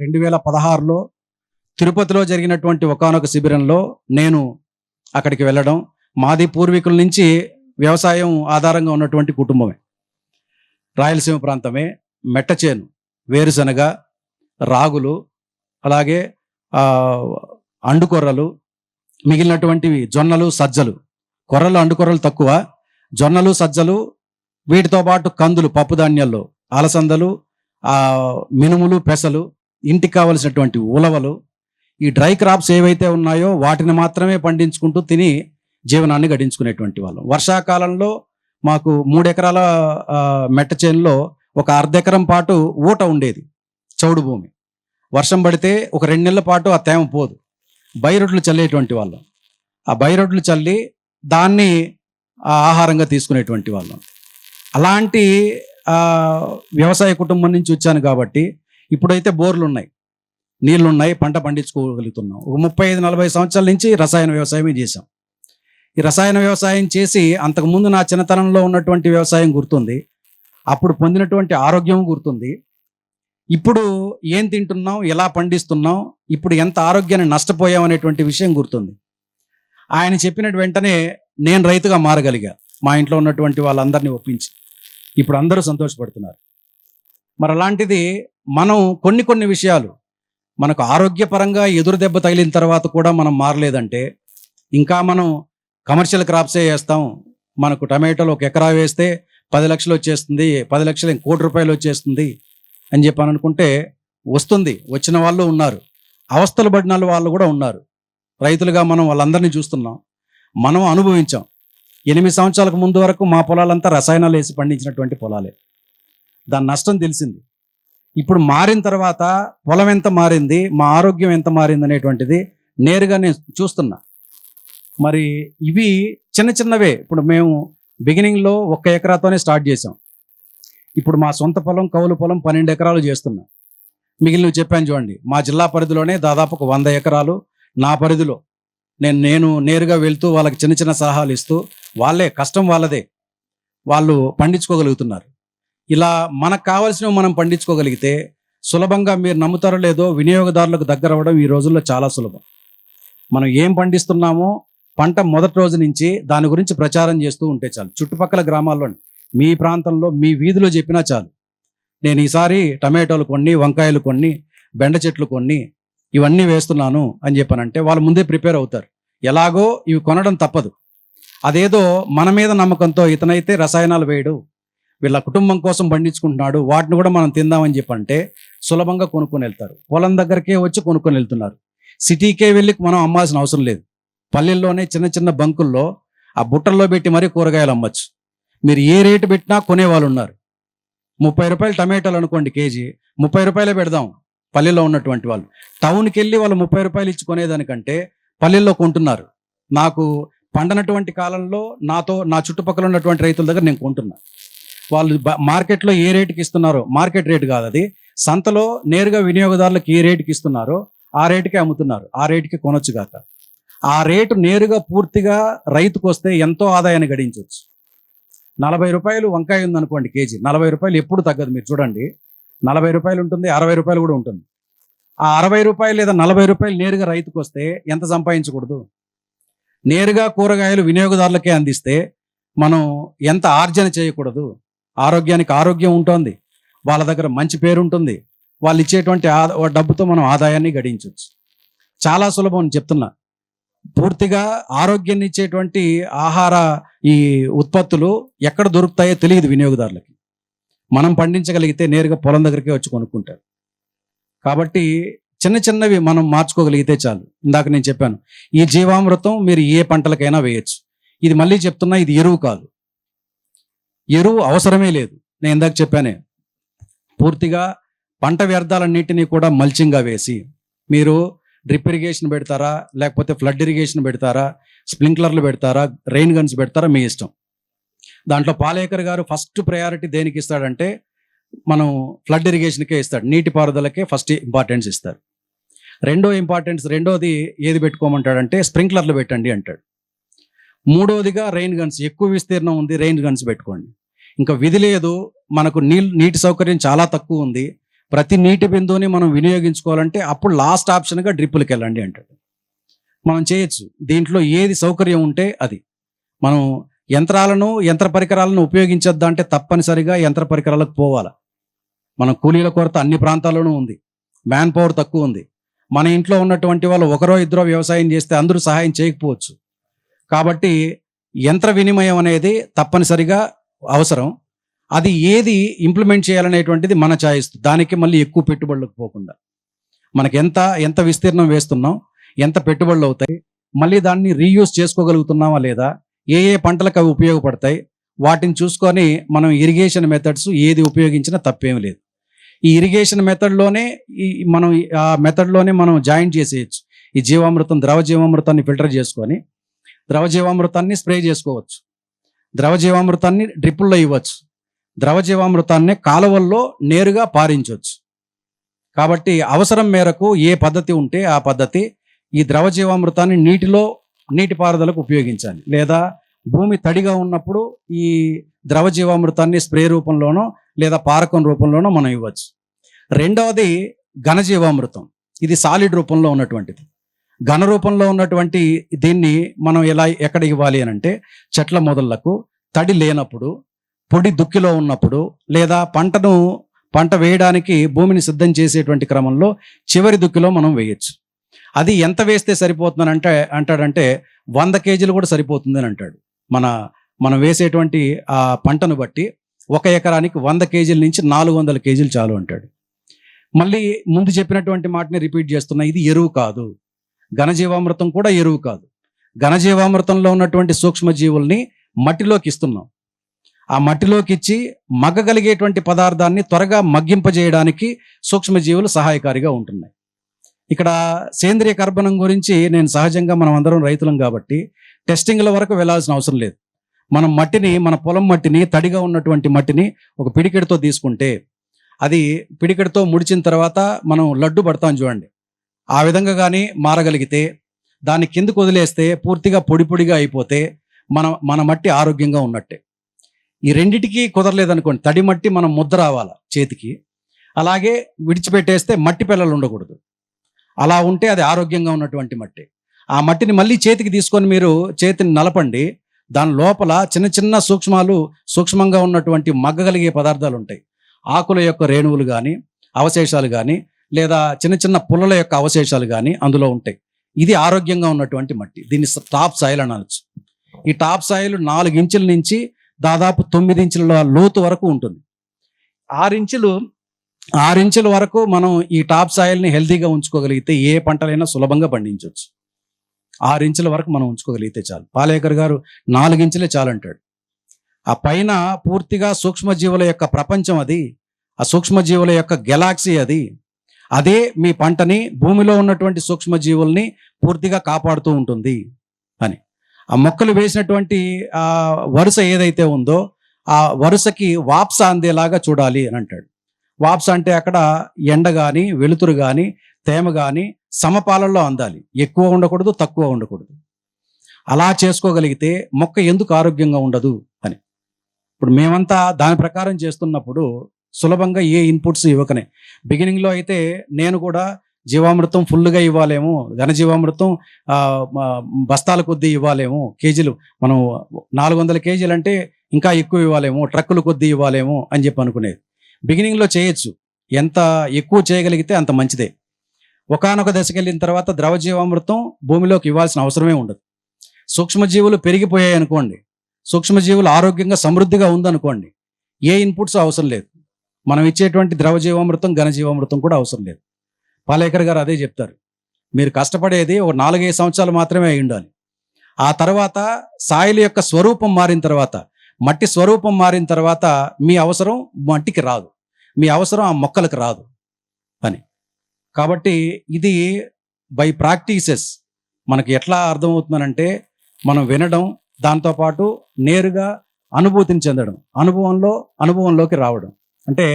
2016లో తిరుపతిలో జరిగినటువంటి ఒకానొక శిబిరంలో నేను అక్కడికి వెళ్ళడం. మాది పూర్వీకుల నుంచి వ్యవసాయం ఆధారంగా ఉన్నటువంటి కుటుంబమే, రాయలసీమ ప్రాంతమే. మెట్టచేను, వేరుశనగ, రాగులు, అలాగే అండుకొర్రలు, మిగిలినటువంటివి జొన్నలు, సజ్జలు. కొర్రలు, అండుకొర్రలు తక్కువ, జొన్నలు, సజ్జలు, వీటితో పాటు కందులు, పప్పు ధాన్యాల్లో అలసందలు, మినుములు, పెసలు, ఇంటికి కావలసినటువంటి ఉలవలు, ఈ డ్రై క్రాప్స్ ఏవైతే ఉన్నాయో వాటిని మాత్రమే పండించుకుంటూ తిని జీవనాన్ని గడించుకునేటువంటి వాళ్ళం. వర్షాకాలంలో మాకు 3 ఎకరాల మెట్ట చేనులో ఒక అర్ధ ఎకరం పాటు ఊట ఉండేది, చౌడు భూమి. వర్షం పడితే ఒక 2 నెలల పాటు ఆ తేమ పోదు. బైరొడ్లు చల్లేటువంటి వాళ్ళం. ఆ బైరొడ్లు చల్లి దాన్ని ఆహారంగా తీసుకునేటువంటి వాళ్ళం. అలాంటి వ్యవసాయ కుటుంబం నుంచి వచ్చాను కాబట్టి ఇప్పుడైతే బోర్లు ఉన్నాయి, నీళ్లు ఉన్నాయి, పంట పండించుకోగలుగుతున్నాం. ఒక 35-40 సంవత్సరాల నుంచి రసాయన వ్యవసాయమే చేశాం. ఈ రసాయన వ్యవసాయం చేసి అంతకుముందు నా చిన్నతనంలో ఉన్నటువంటి వ్యవసాయం గుర్తుంది, అప్పుడు పొందినటువంటి ఆరోగ్యం గుర్తుంది, ఇప్పుడు ఏం తింటున్నాం, ఎలా పండిస్తున్నాం, ఇప్పుడు ఎంత ఆరోగ్యాన్ని నష్టపోయాం అనేటువంటి విషయం గుర్తుంది. ఆయన చెప్పిన వెంటనే నేను రైతుగా మారగలిగా, మా ఇంట్లో ఉన్నటువంటి వాళ్ళందరినీ ఒప్పించి. ఇప్పుడు అందరూ సంతోషపడుతున్నారు. మరి అలాంటిది మనం కొన్ని విషయాలు మనకు ఆరోగ్యపరంగా ఎదురు దెబ్బ తగిలిన తర్వాత కూడా మనం మారలేదంటే, ఇంకా మనం కమర్షియల్ క్రాప్సే వేస్తాం. మనకు టమాటోలు 1 ఎకరా వేస్తే 10 లక్షలు వచ్చేస్తుంది, 10 లక్షలు 1 కోటి రూపాయలు వచ్చేస్తుంది అని చెప్పని అనుకుంటే వస్తుంది. వచ్చిన వాళ్ళు ఉన్నారు, అవస్థలు పడిన వాళ్ళు కూడా ఉన్నారు. రైతులుగా మనం వాళ్ళందరినీ చూస్తున్నాం, మనం అనుభవించాం. 8 సంవత్సరాలకు ముందు వరకు మా పొలాలంతా రసాయనాలు వేసి పండించినటువంటి పొలాలే. దాని నష్టం తెలిసింది. ఇప్పుడు మారిన తర్వాత పొలం ఎంత మారింది, మా ఆరోగ్యం ఎంత మారింది అనేటువంటిది నేరుగా నేను చూస్తున్నా. మరి ఇవి చిన్నవే. ఇప్పుడు మేము బిగినింగ్లో 1 ఎకరాతోనే స్టార్ట్ చేసాం. ఇప్పుడు మా సొంత పొలం, కౌలు పొలం 12 ఎకరాలు చేస్తున్నా. మిగిలినవి చెప్పాను చూడండి. మా జిల్లా పరిధిలోనే దాదాపు 100 ఎకరాలు నా పరిధిలో నేను నేరుగా వెళ్తూ వాళ్ళకి చిన్న సలహాలు ఇస్తూ, వాళ్ళే కష్టం వాళ్ళదే, వాళ్ళు పండించుకోగలుగుతున్నారు. ఇలా మనకు కావాల్సినవి మనం పండించుకోగలిగితే సులభంగా, మీరు నమ్ముతారో లేదో, వినియోగదారులకు దగ్గర అవ్వడం ఈ రోజుల్లో చాలా సులభం. మనం ఏం పండిస్తున్నామో పంట మొదటి రోజు నుంచి దాని గురించి ప్రచారం చేస్తూ ఉంటే చాలు. చుట్టుపక్కల గ్రామాల్లో, మీ ప్రాంతంలో, మీ వీధిలో చెప్పినా చాలు, నేను ఈసారి టమాటోలు కొన్ని, వంకాయలు కొన్ని, బెండ చెట్లు కొన్ని, ఇవన్నీ వేస్తున్నాను అని చెప్పానంటే వాళ్ళు ముందే ప్రిపేర్ అవుతారు. ఎలాగో ఇవి కొనడం తప్పదు. అదేదో మన మీద నమ్మకంతో, ఇతనైతే రసాయనాలు వేయడు, వీళ్ళ కుటుంబం కోసం పండించుకుంటున్నాడు, వాటిని కూడా మనం తిందామని చెప్పంటే సులభంగా కొనుక్కొని వెళ్తారు. పొలం దగ్గరికే వచ్చి కొనుక్కొని వెళ్తున్నారు. సిటీకే వెళ్ళి మనం అమ్మాల్సిన అవసరం లేదు. పల్లెల్లోనే చిన్న బంకుల్లో ఆ బుట్టల్లో పెట్టి మరీ కూరగాయలు అమ్మచ్చు. మీరు ఏ రేటు పెట్టినా కొనేవాళ్ళు ఉన్నారు. 30 రూపాయలు టమాటాలు అనుకోండి కేజీ, 30 రూపాయలే పెడదాం పల్లెల్లో ఉన్నటువంటి వాళ్ళు. టౌన్కి వెళ్ళి వాళ్ళు 30 రూపాయలు ఇచ్చి కొనేదానికంటే పల్లెల్లో కొంటున్నారు. నాకు పండనటువంటి కాలంలో నా చుట్టుపక్కల ఉన్నటువంటి రైతుల దగ్గర నేను కొంటున్నా. వాళ్ళు మార్కెట్లో ఏ రేటుకి ఇస్తున్నారో, మార్కెట్ రేటు కాదు అది, సంతలో నేరుగా వినియోగదారులకు ఏ రేటుకి ఇస్తున్నారో ఆ రేటుకే అమ్ముతున్నారు. ఆ రేటుకి కొనొచ్చు కాక, ఆ రేటు నేరుగా పూర్తిగా రైతుకు వస్తే ఎంతో ఆదాయాన్ని గడించవచ్చు. 40 రూపాయలు వంకాయ ఉందనుకోండి కేజీ, 40 రూపాయలు ఎప్పుడు తగ్గదు. మీరు చూడండి, 40 రూపాయలు ఉంటుంది, 60 రూపాయలు కూడా ఉంటుంది. ఆ 60 రూపాయలు లేదా 40 రూపాయలు నేరుగా రైతుకు వస్తే ఎంత సంపాదించకూడదు? నేరుగా కూరగాయలు వినియోగదారులకే అందిస్తే మనం ఎంత ఆర్జన చేయకూడదు? ఆరోగ్యానికి ఆరోగ్యం ఉంటుంది, వాళ్ళ దగ్గర మంచి పేరు ఉంటుంది, వాళ్ళు ఇచ్చేటువంటి డబ్బుతో మనం ఆదాయాన్ని గడించవచ్చు. చాలా సులభం అని చెప్తున్నా. పూర్తిగా ఆరోగ్యాన్ని ఇచ్చేటువంటి ఆహార ఈ ఉత్పత్తులు ఎక్కడ దొరుకుతాయో తెలియదు వినియోగదారులకి. మనం పండించగలిగితే నేరుగా పొలం దగ్గరికే వచ్చి కొనుక్కుంటారు. కాబట్టి చిన్నవి మనం మార్చుకోగలిగితే చాలు. ఇందాక నేను చెప్పాను, ఈ జీవామృతం మీరు ఏ పంటలకైనా వేయచ్చు. ఇది మళ్ళీ చెప్తున్నా, ఇది ఎరువు కాదు, ఎరువు అవసరమే లేదు. నేను ఇందాక చెప్పానే, పూర్తిగా పంట వ్యర్థాలన్నింటినీ కూడా మల్చింగ్గా వేసి, మీరు డ్రిప్ ఇరిగేషన్ పెడతారా, లేకపోతే ఫ్లడ్ ఇరిగేషన్ పెడతారా, స్ప్రింక్లర్లు పెడతారా, రెయిన్ గన్స్ పెడతారా, మీ ఇష్టం. దాంట్లో పాలేకర్ గారు ఫస్ట్ ప్రయారిటీ దేనికి ఇస్తాడంటే, మనం ఫ్లడ్ ఇరిగేషన్కే ఇస్తాడు, నీటిపారుదలకే ఫస్ట్ ఇంపార్టెన్స్ ఇస్తారు. రెండోది ఏది పెట్టుకోమంటాడంటే స్ప్రింక్లర్లు పెట్టండి అంటాడు. మూడోదిగా రెయిన్ గన్స్, ఎక్కువ విస్తీర్ణం ఉంది, రెయిన్ గన్స్ పెట్టుకోండి. ఇంకా విధి లేదు, మనకు నీటి సౌకర్యం చాలా తక్కువ ఉంది, ప్రతి నీటి బిందువుని మనం వినియోగించుకోవాలంటే అప్పుడు లాస్ట్ ఆప్షన్గా డ్రిప్పులకి వెళ్ళండి అంటాడు. మనం చేయొచ్చు, దీంట్లో ఏది సౌకర్యం ఉంటే అది. మనం యంత్ర పరికరాలను ఉపయోగించొద్దా అంటే తప్పనిసరిగా యంత్ర పరికరాలకు పోవాలి. మన కూలీల కొరత అన్ని ప్రాంతాల్లోనూ ఉంది, మ్యాన్ పవర్ తక్కువ ఉంది. మన ఇంట్లో ఉన్నటువంటి వాళ్ళు ఒకరో ఇద్దరో వ్యవసాయం చేస్తే అందరూ సహాయం చేయకపోవచ్చు. కాబట్టి యంత్ర వినిమయం అనేది తప్పనిసరిగా అవసరం. అది ఏది ఇంప్లిమెంట్ చేయాలనేటువంటిది మన చాయిస్. దానికి మళ్ళీ ఎక్కువ పెట్టుబడులకు పోకుండా మనకి ఎంత విస్తీర్ణం వేస్తున్నాం, ఎంత పెట్టుబడులు అవుతాయి, మళ్ళీ దాన్ని రీయూజ్ చేసుకోగలుగుతున్నామా లేదా, ఏ పంటలకు అవి ఉపయోగపడతాయి, వాటిని చూసుకొని మనం ఇరిగేషన్ మెథడ్స్ ఏది ఉపయోగించినా తప్పేమీ లేదు. ఈ ఇరిగేషన్ మెథడ్లోనే మనం జాయిన్ చేసేయచ్చు. ఈ జీవామృతం, ద్రవ జీవామృతాన్ని ఫిల్టర్ చేసుకొని ద్రవ జీవామృతాన్ని స్ప్రే చేసుకోవచ్చు, ద్రవ జీవామృతాన్ని డ్రిప్పుల్లో ఇవ్వచ్చు, ద్రవ జీవామృతాన్ని కాలువల్లో నేరుగా పారించవచ్చు. కాబట్టి అవసరం మేరకు ఏ పద్ధతి ఉంటే ఆ పద్ధతి. ఈ ద్రవ జీవామృతాన్ని నీటిపారుదలకు ఉపయోగించాలి, లేదా భూమి తడిగా ఉన్నప్పుడు ఈ ద్రవ జీవామృతాన్ని స్ప్రే రూపంలోనో లేదా పారకం రూపంలోనో మనం ఇవ్వచ్చు. రెండవది ఘన జీవామృతం. ఇది సాలిడ్ రూపంలో ఉన్నటువంటిది. ఘన రూపంలో ఉన్నటువంటి దీన్ని మనం ఎక్కడ ఇవ్వాలి అని అంటే చెట్ల మొదళ్లకు తడి లేనప్పుడు, పొడి దుక్కిలో ఉన్నప్పుడు, లేదా పంట వేయడానికి భూమిని సిద్ధం చేసేటువంటి క్రమంలో చివరి దుక్కిలో మనం వేయచ్చు. అది ఎంత వేస్తే సరిపోతుందని అంటాడంటే 100 కేజీలు కూడా సరిపోతుంది అని అంటాడు. మనం వేసేటువంటి ఆ పంటను బట్టి 1 ఎకరానికి 100 కేజీల నుంచి 400 కేజీలు చాలు అంటాడు. మళ్ళీ ముందు చెప్పినటువంటి మాటని రిపీట్ చేస్తున్నా, ఇది ఎరువు కాదు. ఘనజీవామృతం కూడా ఎరువు కాదు. ఘనజీవామృతంలో ఉన్నటువంటి సూక్ష్మజీవుల్ని మట్టిలోకి ఇస్తున్నాం. ఆ మట్టిలోకి ఇచ్చి మగ్గగలిగేటువంటి పదార్థాన్ని త్వరగా మగ్గింపజేయడానికి సూక్ష్మజీవులు సహాయకారిగా ఉంటున్నాయి. ఇక్కడ సేంద్రియ కర్బనం గురించి నేను సహజంగా మనం అందరం రైతులం కాబట్టి టెస్టింగ్ల వరకు వెళ్ళాల్సిన అవసరం లేదు. మన పొలం మట్టిని, తడిగా ఉన్నటువంటి మట్టిని ఒక పిడికెడితో తీసుకుంటే, అది పిడికెడితో ముడిచిన తర్వాత మనం లడ్డు పడతాం చూడండి, ఆ విధంగా కానీ మారగలిగితే, దాన్ని కిందకు వదిలేస్తే పూర్తిగా పొడిగా అయిపోతే మన మట్టి ఆరోగ్యంగా ఉన్నట్టే. ఈ రెండిటికి కుదరలేదనుకోండి, తడి మట్టి మనం ముద్ద రావాల చేతికి, అలాగే విడిచిపెట్టేస్తే మట్టి పిల్లలు ఉండకూడదు. అలా ఉంటే అది ఆరోగ్యంగా ఉన్నటువంటి మట్టి. ఆ మట్టిని మళ్ళీ చేతికి తీసుకొని మీరు చేతిని నలపండి, దాని లోపల చిన్న చిన్న సూక్ష్మంగా ఉన్నటువంటి మగ్గగలిగే పదార్థాలు ఉంటాయి. ఆకుల యొక్క రేణువులు కానీ, అవశేషాలు కానీ, లేదా చిన్న చిన్న పుల్లల యొక్క అవశేషాలు కానీ అందులో ఉంటాయి. ఇది ఆరోగ్యంగా ఉన్నటువంటి మట్టి. దీన్ని టాప్ సాయిల్ అని అనొచ్చు. ఈ టాప్ సాయిల్ 4 ఇంచుల నుంచి దాదాపు 9 ఇంచుల లోతు వరకు ఉంటుంది. 6 ఇంచుల వరకు మనం ఈ టాప్ సాయిల్ని హెల్తీగా ఉంచుకోగలిగితే ఏ పంటలైనా సులభంగా పండించవచ్చు. 6 ఇంచుల వరకు మనం ఉంచుకోగలిగితే చాలు. పాలేకర్ గారు 4 ఇంచులే చాలంటాడు. ఆ పైన పూర్తిగా సూక్ష్మజీవుల యొక్క ప్రపంచం అది, ఆ సూక్ష్మజీవుల యొక్క గెలాక్సీ అది. అదే మీ పంటని, భూమిలో ఉన్నటువంటి సూక్ష్మజీవుల్ని పూర్తిగా కాపాడుతూ ఉంటుంది అని. ఆ మొక్కలు వేసినటువంటి ఆ వరుస ఏదైతే ఉందో ఆ వరుసకి వాప్స అందేలాగా చూడాలి అని అంటాడు. వాప్స అంటే అక్కడ ఎండ కానీ, వెలుతురు కానీ, తేమ కానీ సమపాలనలో అందాలి. ఎక్కువ ఉండకూడదు, తక్కువ ఉండకూడదు. అలా చేసుకోగలిగితే మొక్క ఎందుకు ఆరోగ్యంగా ఉండదు అని. ఇప్పుడు మేమంతా దాని ప్రకారం చేస్తున్నప్పుడు సులభంగా ఏ ఇన్పుట్స్ ఇవ్వకనే, బిగినింగ్లో అయితే నేను కూడా జీవామృతం ఫుల్గా ఇవ్వాలేమో, ఘనజీవామృతం బస్తాల కొద్దీ ఇవ్వాలేమో, కేజీలు మనం 400 కేజీలు అంటే ఇంకా ఎక్కువ ఇవ్వాలేమో, ట్రక్కుల కొద్దీ ఇవ్వాలేమో అని చెప్పి అనుకునేది. బిగినింగ్లో చేయొచ్చు, ఎంత ఎక్కువ చేయగలిగితే అంత మంచిదే. ఒకానొక దశకి వెళ్ళిన తర్వాత ద్రవ జీవామృతం భూమిలోకి ఇవ్వాల్సిన అవసరమే ఉండదు. సూక్ష్మజీవులు పెరిగిపోయాయి అనుకోండి, సూక్ష్మజీవులు ఆరోగ్యంగా సమృద్ధిగా ఉందనుకోండి, ఏ ఇన్పుట్స్ అవసరం లేదు. మనం ఇచ్చేటువంటి ద్రవ జీవామృతం, ఘనజీవామృతం కూడా అవసరం లేదు. పాలేకర్ గారు అదే చెప్తారు. మీరు కష్టపడేది ఒక 4-5 సంవత్సరాలు మాత్రమే అయి ఉండాలి. ఆ తర్వాత సాయిల్ యొక్క స్వరూపం మారిన తర్వాత, మట్టి స్వరూపం మారిన తర్వాత మీ అవసరం మట్టికి రాదు, మీ అవసరం ఆ మొక్కలకు రాదు అని. కాబట్టి ఇది బై ప్రాక్టీసెస్ మనకి ఎట్లా అర్థమవుతుందనంటే, మనం వినడం, దాంతోపాటు నేరుగా అనుభూతిని చెందడం, అనుభవంలోకి రావడం. అంటే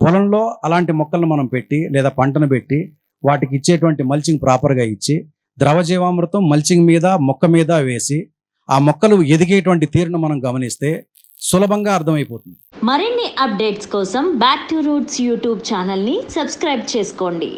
పొలంలో అలాంటి మొక్కలను మనం పెట్టి లేదా పంటను పెట్టి వాటికి ఇచ్చేటువంటి మల్చింగ్ ప్రాపర్గా ఇచ్చి, ద్రవ జీవామృతం మల్చింగ్ మీద, మొక్క మీద వేసి ఆ మొక్కలు ఎదిగేటువంటి తీరును మనం గమనిస్తే సులభంగా అర్థమైపోతుంది. మరిన్ని అప్డేట్స్ కోసం బ్యాక్ టు రూట్స్ యూట్యూబ్ ఛానల్ని సబ్స్క్రైబ్ చేసుకోండి.